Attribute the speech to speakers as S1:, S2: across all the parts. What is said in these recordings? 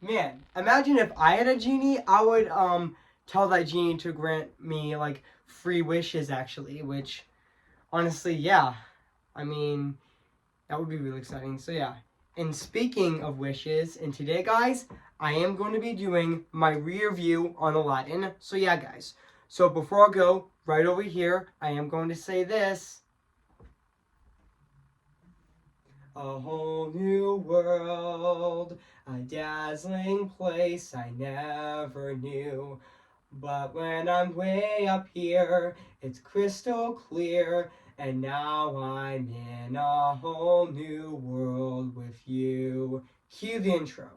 S1: Man, imagine if I had a genie, I would tell that genie to grant me like free wishes actually, which honestly, yeah. I mean, that would be really exciting. So yeah. And speaking of wishes, and today guys, I am going to be doing my re-review on Aladdin. So yeah, guys. So before I go, right over here, I am going to say this. A whole new world, a dazzling place I never knew. But when I'm way up here, it's crystal clear, and now I'm in a whole new world with you. Cue the intro.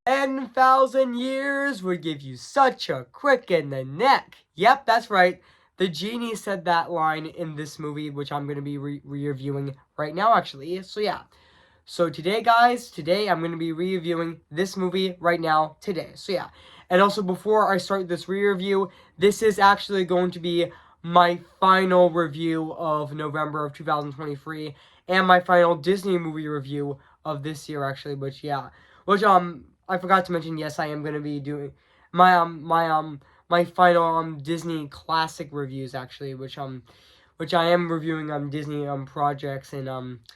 S1: 10,000 years would give you such a crick in the neck. Yep, that's right. The genie said that line in this movie, which I'm going to be re-reviewing right now, actually. So, yeah. So, today, guys, I'm going to be re-reviewing this movie right now, today. So, yeah. And also, before I start this re-review, this is actually going to be my final review of November of 2023 and my final Disney movie review of this year, actually, which I forgot to mention, yes, I am going to be doing my final Disney classic reviews, actually, which I am reviewing Disney projects in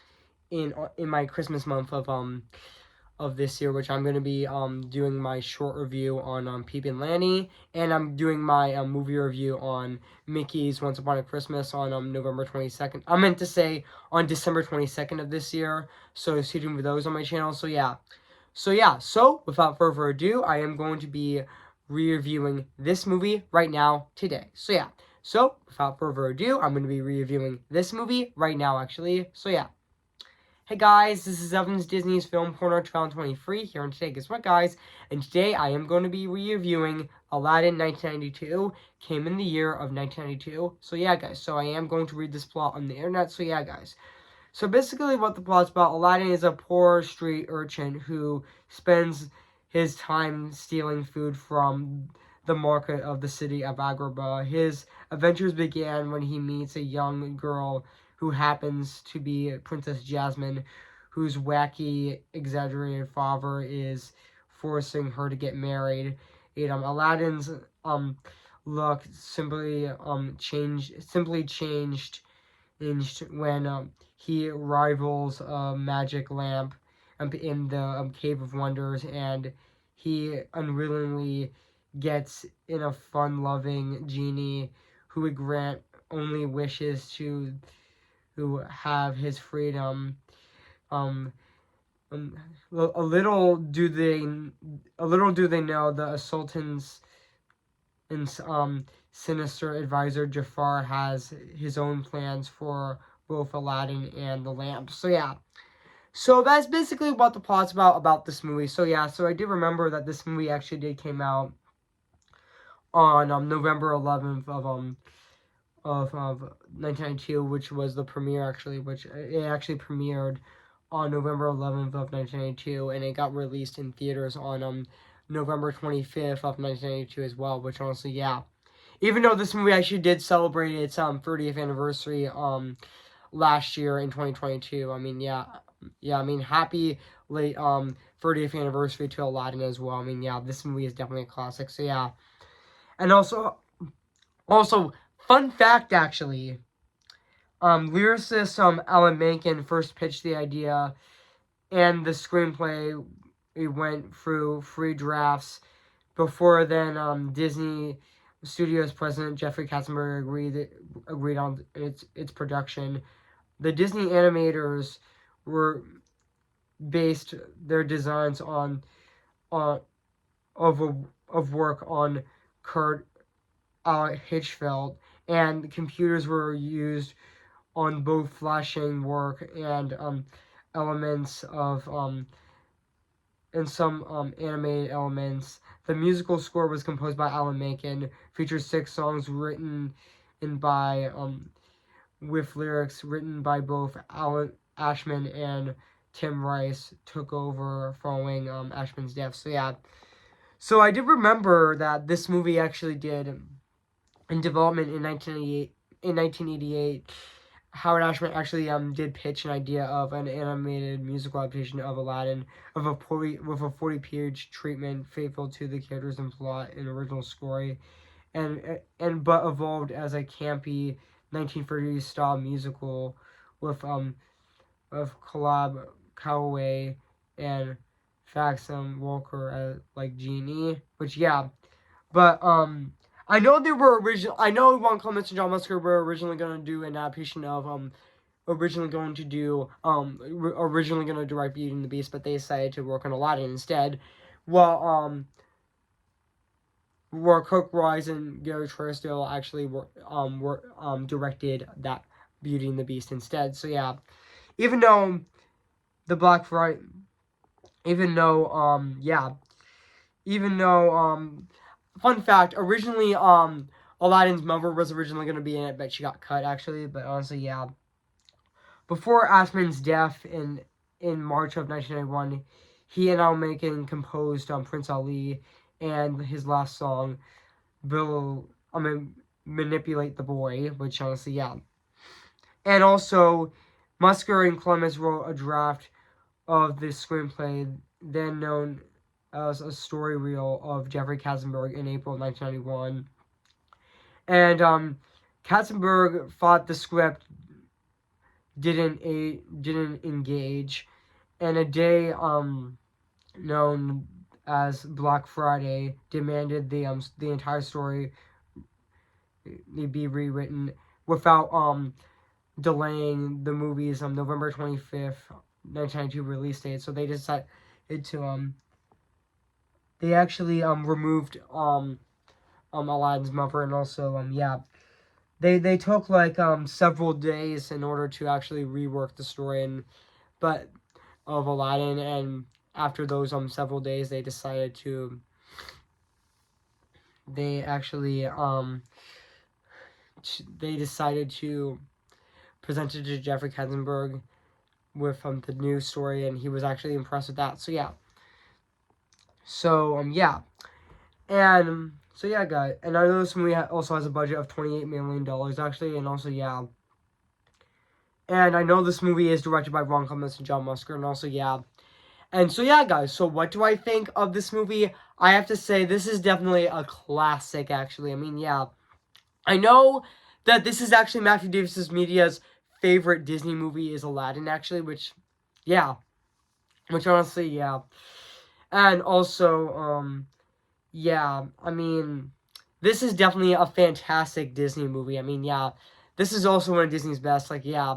S1: my Christmas month of this year, which I'm going to be doing my short review on Peep and Lanny, and I'm doing my movie review on Mickey's Once Upon a Christmas on November 22nd. I meant to say on December 22nd of this year, so stay tuned for those on my channel. So yeah. So without further ado, I am going to be re-reviewing this movie right now, today. So yeah. So without further ado, I'm going to be re-reviewing this movie right now, actually. So yeah. Hey guys, this is Evan's Disney's Film Corner 2023 here, and today, guess what, guys? And today I am going to be re-reviewing Aladdin 1992, came in the year of 1992. So yeah, guys, so I am going to read this plot on the internet, so yeah, guys. So basically what the plot's about, Aladdin is a poor street urchin who spends his time stealing food from the market of the city of Agrabah. His adventures began when he meets a young girl who happens to be Princess Jasmine, whose wacky, exaggerated father is forcing her to get married. Aladdin's look simply changed when he rivals a magic lamp in the Cave of Wonders, and he unwillingly gets in a fun-loving genie who would grant only wishes to who have his freedom. Um, a little do they know the Sultan's sinister advisor Jafar has his own plans for both Aladdin and the lamp. So yeah. So that's basically what the plot's about this movie. So yeah, so I do remember that this movie actually did came out on November 11th of 1992, which was the premiere, actually, which it actually premiered on November 11th of 1992, and it got released in theaters on November 25th of 1992 as well, which honestly, yeah. Even though this movie actually did celebrate its 30th anniversary last year in 2022. I mean, yeah, I mean, happy late 30th anniversary to Aladdin as well. I mean, yeah, this movie is definitely a classic. So yeah. And also fun fact, actually, lyricist Alan Menken first pitched the idea, and the screenplay it went through 3 drafts. Before then, Disney Studios president Jeffrey Katzenberg agreed on its production. The Disney animators were based their designs on of work on Kurt Hitchfeld, and computers were used on both flashing work and elements of and some animated elements. The musical score was composed by Alan Menken, features 6 songs written in by with lyrics written by both Ashman and Tim Rice took over following Ashman's death. So yeah, so I did remember that this movie actually did in development in 1988. In 1988, Howard Ashman actually did pitch an idea of an animated musical adaptation of Aladdin with a 40-page treatment faithful to the characters and plot in original story, but evolved as a campy 1930s style musical with collab Calloway and Faxon Walker as like Genie, which yeah, but I know they were original. I know Ron Clements and John Musker were originally going to do an adaptation of originally going to direct Beauty and the Beast, but they decided to work on Aladdin instead. Well, where Cook Rise and Gary Trisdale actually directed that Beauty and the Beast instead. So yeah, even though the Black Friday, even though fun fact, originally Aladdin's mother was originally going to be in it, but she got cut actually. But honestly, yeah. Before Ashman's death in March of 1991, he and Al Menken composed Prince Ali and his last song, Manipulate the Boy, which honestly, yeah. And also, Musker and Clements wrote a draft of this screenplay, then known as a story reel of Jeffrey Katzenberg in April 1991. And Katzenberg thought the script didn't engage, and a day known as Black Friday demanded the entire story be rewritten without delaying the movie's November 25th, 1992 release date. So they decided to they actually removed Aladdin's mother, and also yeah, they took like several days in order to actually rework the story of Aladdin, and after those several days they decided to present it to Jeffrey Katzenberg with the new story, and he was actually impressed with that. So yeah. So yeah. And so yeah, guys, and I know this movie also has a budget of $28 million actually, and also yeah. And I know this movie is directed by Ron Clements and John Musker, and also yeah. And so yeah, guys, so what do I think of this movie? I have to say this is definitely a classic actually. I mean, yeah. I know that this is actually Matthew Davis's media's favorite Disney movie is Aladdin actually, which honestly, yeah. And also yeah, I mean, this is definitely a fantastic Disney movie. I mean, yeah, this is also one of Disney's best, like, yeah.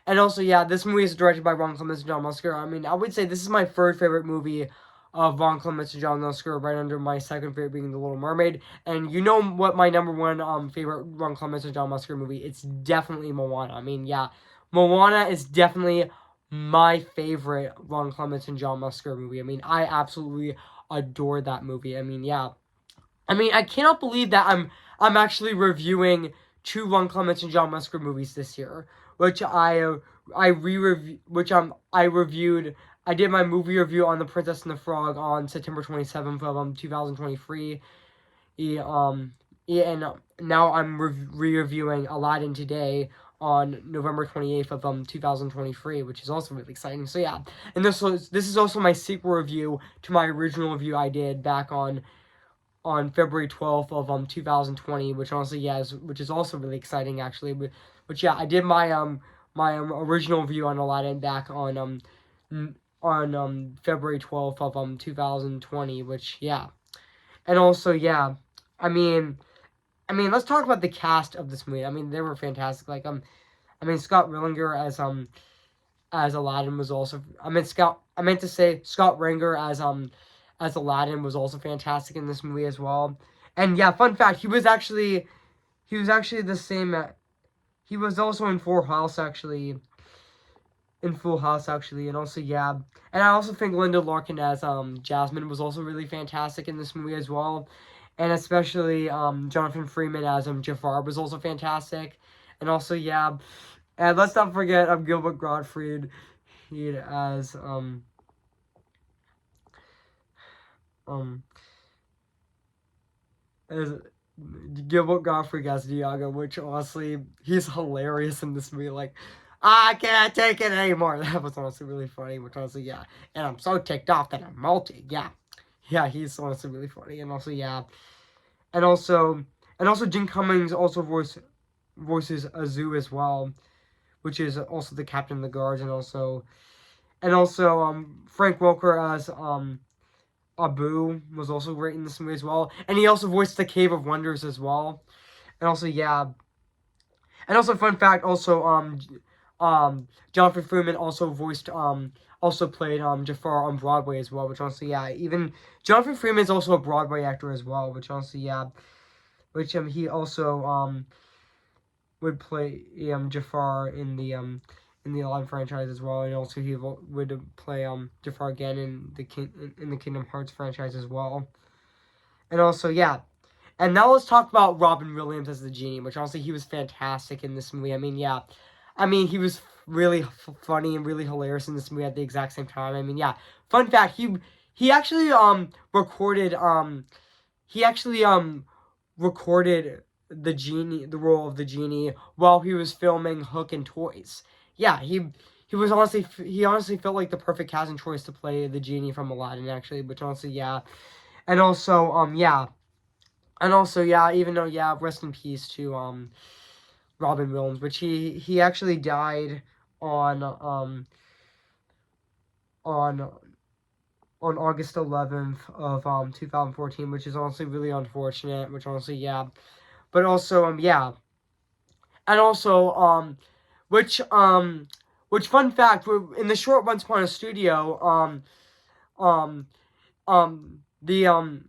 S1: And also, yeah, this movie is directed by Ron Clements and John Musker. I mean, I would say this is my third favorite movie of Ron Clements and John Musker, right under my second favorite being The Little Mermaid. And you know what my number one favorite Ron Clements and John Musker movie? It's definitely Moana. I mean, yeah, Moana is definitely my favorite Ron Clements and John Musker movie. I mean, I absolutely adore that movie. I mean, yeah. I mean, I cannot believe that I'm actually reviewing two Ron Clements and John Musker movies this year, which I reviewed. I did my movie review on The Princess and the Frog on September 27th of 2023. And now I'm re-reviewing Aladdin today on November 28th of 2023, which is also really exciting. So yeah, and this is also my sequel review to my original review I did back on February 12th of 2020, which honestly which is also really exciting actually. Which yeah, I did my original review on Aladdin back on February 12th of 2020, which yeah. And also yeah, I mean let's talk about the cast of this movie. I mean, they were fantastic. Like Scott Rillinger as Aladdin was also I meant to say Scott Ranger as Aladdin was also fantastic in this movie as well. And yeah, fun fact, he was actually the same he was also in Full House actually. And also yeah. And I also think Linda Larkin as Jasmine was also really fantastic in this movie as well. And especially Jonathan Freeman as Jafar was also fantastic. And also yeah, And let's not forget Gilbert Gottfried as um as Gilbert Gottfried as Diago, which honestly he's hilarious in this movie. Like, I can't take it anymore. That was honestly really funny. Which honestly, yeah, and I'm so ticked off that I'm malty. Yeah, yeah, he's honestly really funny, and also yeah, and also Jim Cummings also voices Azu as well, which is also the captain of the guards, and also Frank Welker as Abu was also great in this movie as well, and he also voiced the Cave of Wonders as well, and also yeah, and also fun fact, also Jonathan Freeman also played Jafar on Broadway as well, which honestly yeah, even Jonathan Freeman is also a Broadway actor as well, which honestly yeah, which he also would play Jafar in the Aladdin franchise as well, and also he would play Jafar again in the Kingdom Hearts franchise as well, and also yeah. And now let's talk about Robin Williams as the genie, which honestly he was fantastic in this movie. I mean, yeah, I mean he was really funny and really hilarious in this movie at the exact same time. I mean, yeah. Fun fact: he actually recorded he actually recorded the role of the genie while he was filming Hook and Toys. Yeah, he honestly felt like the perfect casting choice to play the genie from Aladdin actually, which honestly yeah, and also yeah. And also, yeah, even though, yeah, rest in peace to Robin Williams, which he actually died on on on August 11th of 2014, which is honestly really unfortunate. Which honestly, yeah, but also yeah, and also which fun fact, in the short Once Upon a Studio um the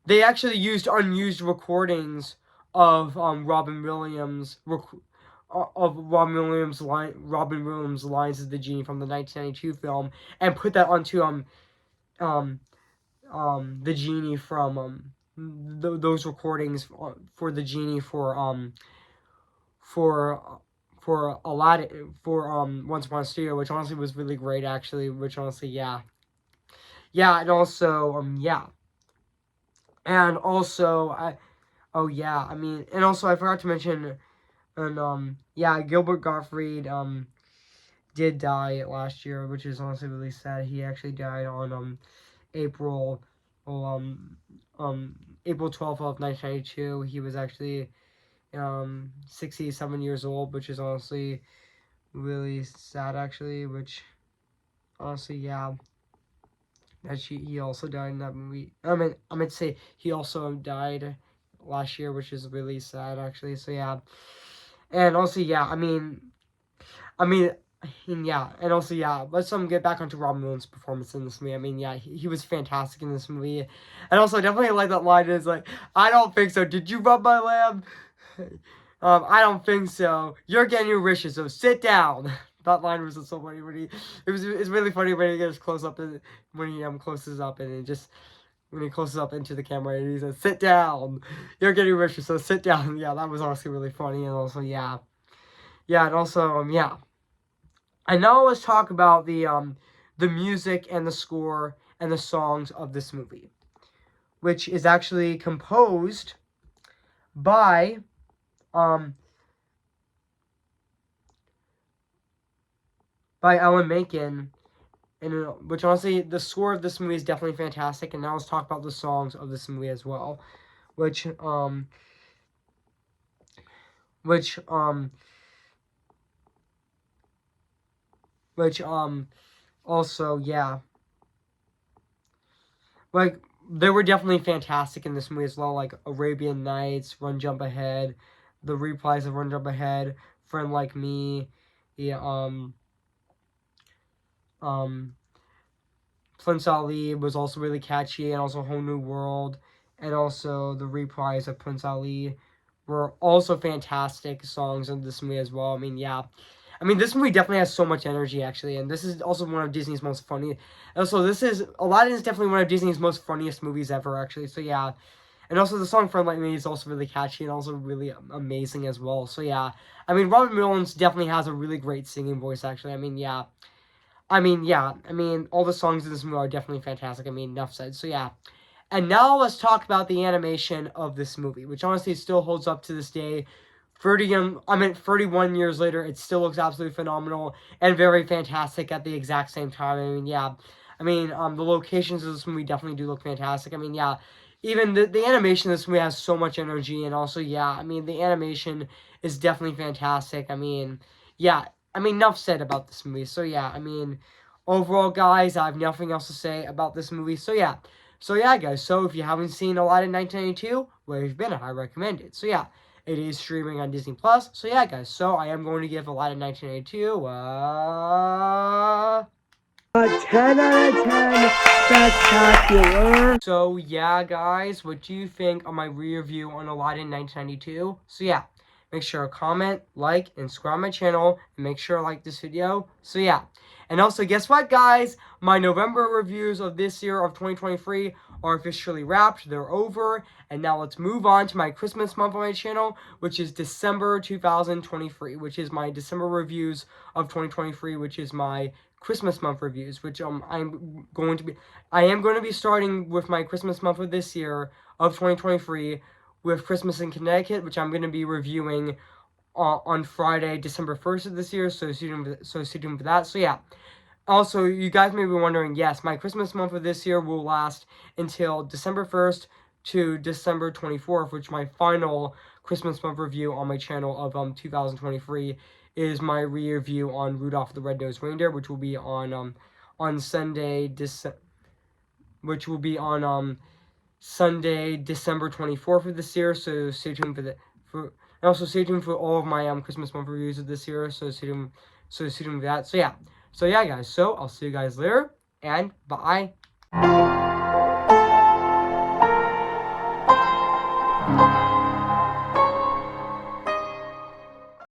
S1: they actually used unused recordings of Robin Williams lines as the genie from the 1992 film, and put that onto um the genie from those recordings for the genie for Aladdin for Once Upon a Studio, which honestly was really great actually, which honestly yeah, and also yeah, and also oh yeah, I mean, and also I forgot to mention, and yeah, Gilbert Gottfried did die last year, which is honestly really sad. He actually died on April, well, April 12th of 1992. He was actually 67 years old, which is honestly really sad actually. Which honestly, yeah, that he also died in that movie. I meant to say he also died last year, which is really sad actually. So yeah, and also yeah, I mean, and yeah, and also yeah, let's get back onto Robin Williams' performance in this movie. I mean, yeah, he was fantastic in this movie, and also I definitely like that line. Is like, I don't think so. Did you rub my lamb? I don't think so. You're getting your wishes, so sit down. That line was so funny when it's really funny when he gets close up and when he closes up and it just when he closes up into the camera and he says, "Sit down. You're getting your wishes, so sit down." Yeah, that was honestly really funny, and also yeah, and also yeah. And now let's talk about the music and the score and the songs of this movie, which is actually composed by um Alan Menken, and which honestly the score of this movie is definitely fantastic. And now let's talk about the songs of this movie as well, which which um which also yeah, like they were definitely fantastic in this movie as well, like Arabian Nights, Run Jump Ahead, the replies of Run Jump Ahead, Friend Like Me, yeah, um Prince Ali was also really catchy, and also Whole New World, and also the reprise of Prince Ali were also fantastic songs in this movie as well. I mean, yeah. I mean, this movie definitely has so much energy, actually, and this is also one of Disney's most funny. Also, this is Aladdin is definitely one of Disney's most funniest movies ever, actually. So yeah, And also the song Friend Like Me is also really catchy and also really amazing as well. So yeah, I mean, Robin Williams definitely has a really great singing voice, actually. I mean, yeah. All the songs in this movie are definitely fantastic. I mean, enough said. So yeah. And now let's talk about the animation of this movie, which honestly still holds up to this day. 31 years later, it still looks absolutely phenomenal and very fantastic at the exact same time. I mean, yeah. The locations of this movie definitely do look fantastic. I mean, yeah. Even the animation of this movie has so much energy, and also, yeah, the animation is definitely fantastic. Yeah, enough said about this movie. So, yeah, overall, guys, I have nothing else to say about this movie. So, yeah. So, yeah, guys. So, if you haven't seen Aladdin 1992, where you've been, I recommend it. So, yeah. It is streaming on Disney Plus. So, yeah, guys. So, I am going to give Aladdin 1982 a 10 out of 10 spectacular. So, yeah, guys. What do you think of my review on Aladdin 1992? So, yeah. Make sure to comment, like, and subscribe my channel, and make sure to like this video. So, yeah. And also, guess what, guys? My November reviews of this year of 2023 are officially wrapped. They're over. And now let's move on to my Christmas month on my channel, which is December 2023, which is my December reviews of 2023, which is my Christmas month reviews, which I am going to be starting with my Christmas month of this year of 2023 with Christmas in Connecticut, which I'm going to be reviewing on Friday, December 1st of this year, so stay tuned for that. So yeah. Also, you guys may be wondering, yes, my Christmas month of this year will last until December 1st to December 24th, which my final Christmas month review on my channel of 2023 is my re-review on Rudolph the Red-Nosed Reindeer, which will be on Sunday, which will be on Sunday, December 24th of this year. So stay tuned and also stay tuned for all of my Christmas month reviews of this year. So stay tuned for that. So yeah, guys. So I'll see you guys later, and bye.